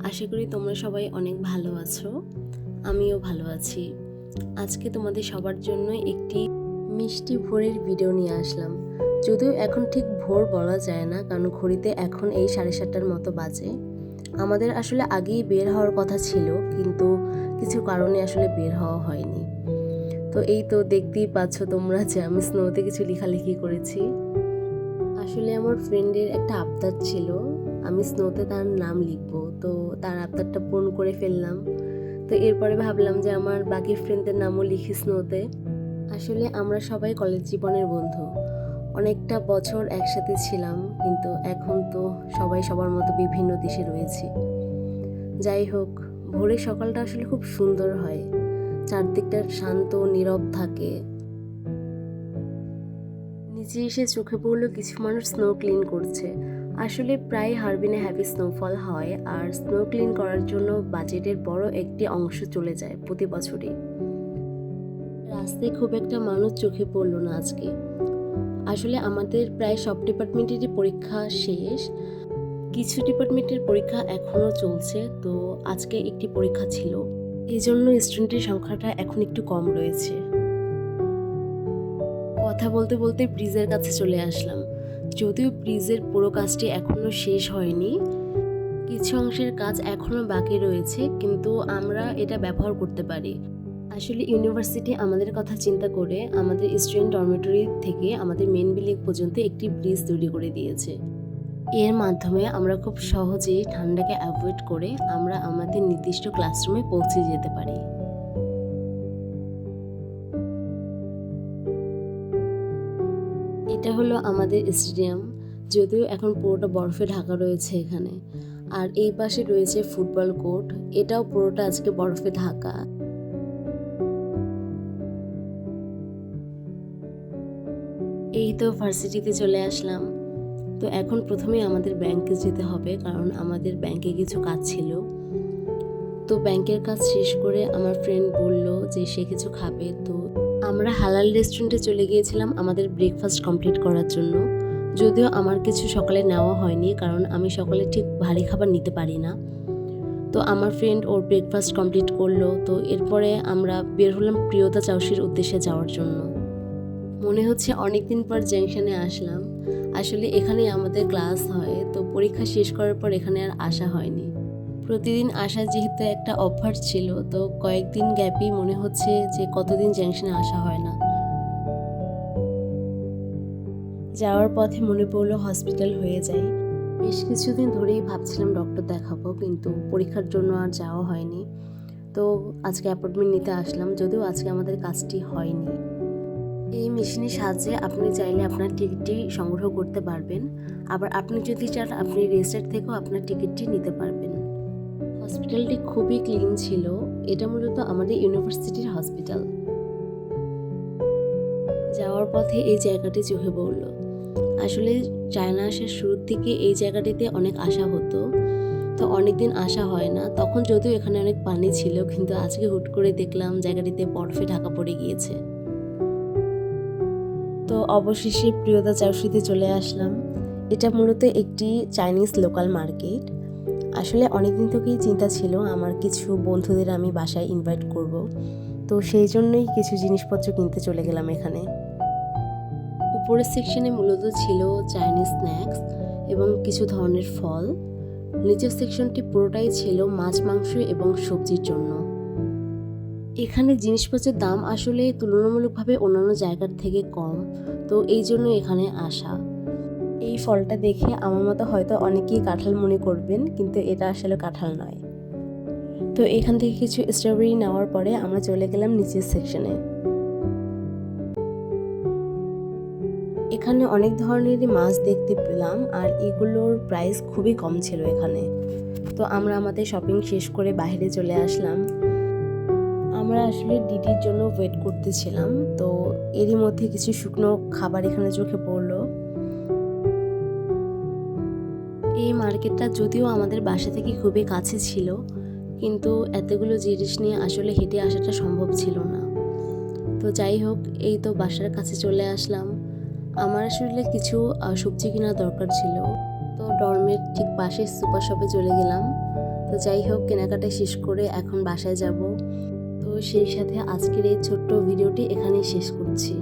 আশা করি তোমরা সবাই অনেক ভালো আছো। আমিও ভালো আছি। আজকে তোমাদের সবার জন্য একটি মিষ্টি ভোরের ভিডিও নিয়ে আসলাম। যদিও এখন ঠিক ভোর বলা যায় না, কারণ ঘড়িতে এখন এই 7:30টার মতো বাজে। আমাদের আসলে আগেই বের হওয়ার কথা ছিল, কিন্তু কিছু কারণে আসলে বের হওয়া হয়নি। তো এই তো দেখতেই পাচ্ছ তোমরা যে আমি স্নোতে কিছু লেখালেখি করেছি। আসলে আমার ফ্রেন্ডের একটা আবদার ছিল, আমি স্নোতে তার নাম লিখবো। তো তার আবদারটা পূরণ করে ফেললাম। তো এরপরে ভাবলাম যে আমার বাকি ফ্রেন্ডদের নামও লিখি স্নোতে। আসলে আমরা সবাই কলেজ জীবনের বন্ধু, অনেকটা বছর একসাথে ছিলাম, কিন্তু এখন তো সবাই সবার মতো বিভিন্ন দেশে রয়েছি। যাই হোক, ভোরের সকালটা আসলে খুব সুন্দর হয়, চারদিকটা শান্ত নীরব থাকে। নিচে এসে চোখে পড়লো কিছু মানুষ স্নো ক্লিন করছে। আসলে প্রায় হারবিনে হ্যাভি স্নোফল হয়, আর স্নো ক্লিন করার জন্য বাজেটের বড় একটি অংশ চলে যায় প্রতি বছরই। রাস্তায় খুব একটা মানুষ চোখে পড়লো না আজকে। আসলে আমাদের প্রায় সব ডিপার্টমেন্টেরই পরীক্ষা শেষ, কিছু ডিপার্টমেন্টের পরীক্ষা এখনও চলছে। তো আজকে একটি পরীক্ষা ছিল, এই জন্য স্টুডেন্টের সংখ্যাটা এখন একটু কম রয়েছে। কথা বলতে বলতে ব্রিজের কাছে চলে আসলাম। যদিও ব্রিজের পুরো কাজটি এখনো শেষ হয়নি, কিছু অংশের কাজ এখনো বাকি রয়েছে, কিন্তু আমরা এটা ব্যবহার করতে পারি। আসলে ইউনিভার্সিটি আমাদের কথা চিন্তা করে আমাদের স্টুডেন্ট ডরমেটরি থেকে আমাদের মেন বিল্ডিং পর্যন্ত একটি ব্রিজ তৈরি করে দিয়েছে। এর মাধ্যমে আমরা খুব সহজেই ঠান্ডাকে অ্যাভয়েড করে আমরা আমাদের নির্দিষ্ট ক্লাসরুমে পৌঁছে যেতে পারি। এটা হলো আমাদের স্টেডিয়াম, যদিও এখন পুরোটা বরফে ঢাকা রয়েছে এখানে। আর এই পাশে রয়েছে ফুটবল কোর্ট, এটাও পুরোটা আজকে বরফে ঢাকা। এই তো ভার্সিটিতে চলে আসলাম। তো এখন প্রথমেই আমাদের ব্যাংকে যেতে হবে, কারণ আমাদের ব্যাংকে কিছু কাজ ছিল। তো ব্যাংকের কাজ শেষ করে আমার ফ্রেন্ড বলল যে সে কিছু খাবে। তো আমরা হালাল রেস্টুরেন্টে চলে গিয়েছিলাম আমাদের ব্রেকফাস্ট কমপ্লিট করার জন্য। যদিও আমার কিছু সকালে নেওয়া হয়নি, কারণ আমি সকালে ঠিক ভারী খাবার নিতে পারি না। তো আমার ফ্রেন্ড ওর ব্রেকফাস্ট কমপ্লিট করলো। তো এরপরে আমরা বের হলাম প্রিয়তা চাউশির উদ্দেশ্যে যাওয়ার জন্য। মনে হচ্ছে অনেকদিন পর জাংশনে আসলাম। আসলে এখানেই আমাদের ক্লাস হয়, তো পরীক্ষা শেষ করার পর এখানে আর আসা হয়নি। প্রতিদিন আসা যেহেতু একটা অভ্যাস ছিল, তো কয়েকদিন গ্যাপই মনে হচ্ছে যে কতদিন জাংশনে আসা হয় না। যাওয়ার পথে মনে পড়লো হসপিটাল হয়ে যায়। বেশ কিছুদিন ধরেই ভাবছিলাম ডক্টর দেখাবো, কিন্তু পরীক্ষার জন্য আর যাওয়া হয়নি। তো আজকে অ্যাপয়েন্টমেন্ট নিতে আসলাম, যদিও আজকে আমাদের কাজটি হয়নি। এই মেশিনের সাহায্যে আপনি চাইলে আপনার টিকিটটি সংগ্রহ করতে পারবেন, আবার আপনি যদি চান আপনি রেজিস্টার থেকেও আপনার টিকিটটি নিতে পারবেন। হসপিটালটি খুবই ক্লিন ছিল, এটা মূলত আমাদের ইউনিভার্সিটির হসপিটাল। যাওয়ার পথে এই জায়গাটি চোখে পড়ল। আসলে চায়না আসার শুরুর দিকে এই জায়গাটিতে অনেক আসা হতো, তো অনেকদিন আসা হয় না। তখন যদিও এখানে অনেক পানি ছিল, কিন্তু আজকে হুট করে দেখলাম জায়গাটিতে বরফে ঢাকা পড়ে গিয়েছে। তো অবশেষে প্রিয়তা চাউশিতে চলে আসলাম। এটা মূলত একটি চাইনিজ লোকাল মার্কেট। আসলে অনেকদিন থেকেই চিন্তা ছিল আমার কিছু বন্ধুদের আমি বাসায় ইনভাইট করব, তো সেই জন্যই কিছু জিনিসপত্র কিনতে চলে গেলাম এখানে। উপরের সেকশনে মূলত ছিল চাইনিজ স্ন্যাক্স এবং কিছু ধরনের ফল। নিচের সেকশনটি পুরোটাই ছিল মাছ, মাংস এবং সবজির জন্য। এখানে জিনিসপত্রের দাম আসলে তুলনামূলকভাবে অন্যান্য জায়গার থেকে কম, তো এই জন্য এখানে আসা। এই ফলটা দেখে আমার মতো হয়তো অনেকেই কাঁঠাল মনে করবেন, কিন্তু এটা আসলে কাঁঠাল নয়। তো এখান থেকে কিছু স্ট্রবেরি নেওয়ার পরে আমরা চলে গেলাম নিচের সেকশনে। এখানে অনেক ধরনেরই মাছ দেখতে পেলাম, আর এগুলোর প্রাইস খুবই কম ছিল এখানে। তো আমরা আমাদের শপিং শেষ করে বাইরে চলে আসলাম। আমরা আসলে ডিডির জন্য ওয়েট করতেছিলাম, তো এরই মধ্যে কিছু শুকনো খাবার এখানে চোখে পড়লো। এই মার্কেটটা যদিও আমাদের বাসা থেকে খুবই কাছে ছিল, কিন্তু এতগুলো জিনিস নিয়ে আসলে হেঁটে আসাটা সম্ভব ছিল না। তো যাই হোক, এই তো বাসার কাছে চলে আসলাম। আমার আসলে কিছু সবজি কেনার দরকার ছিল, তো ডর্মের ঠিক পাশে সুপার শপে চলে গেলাম। তো তো যাই হোক, কেনাকাটা শেষ করে এখন বাসায় যাব। তো সেই সাথে আজকের এই ছোট্ট ভিডিওটি এখানেই শেষ করছি।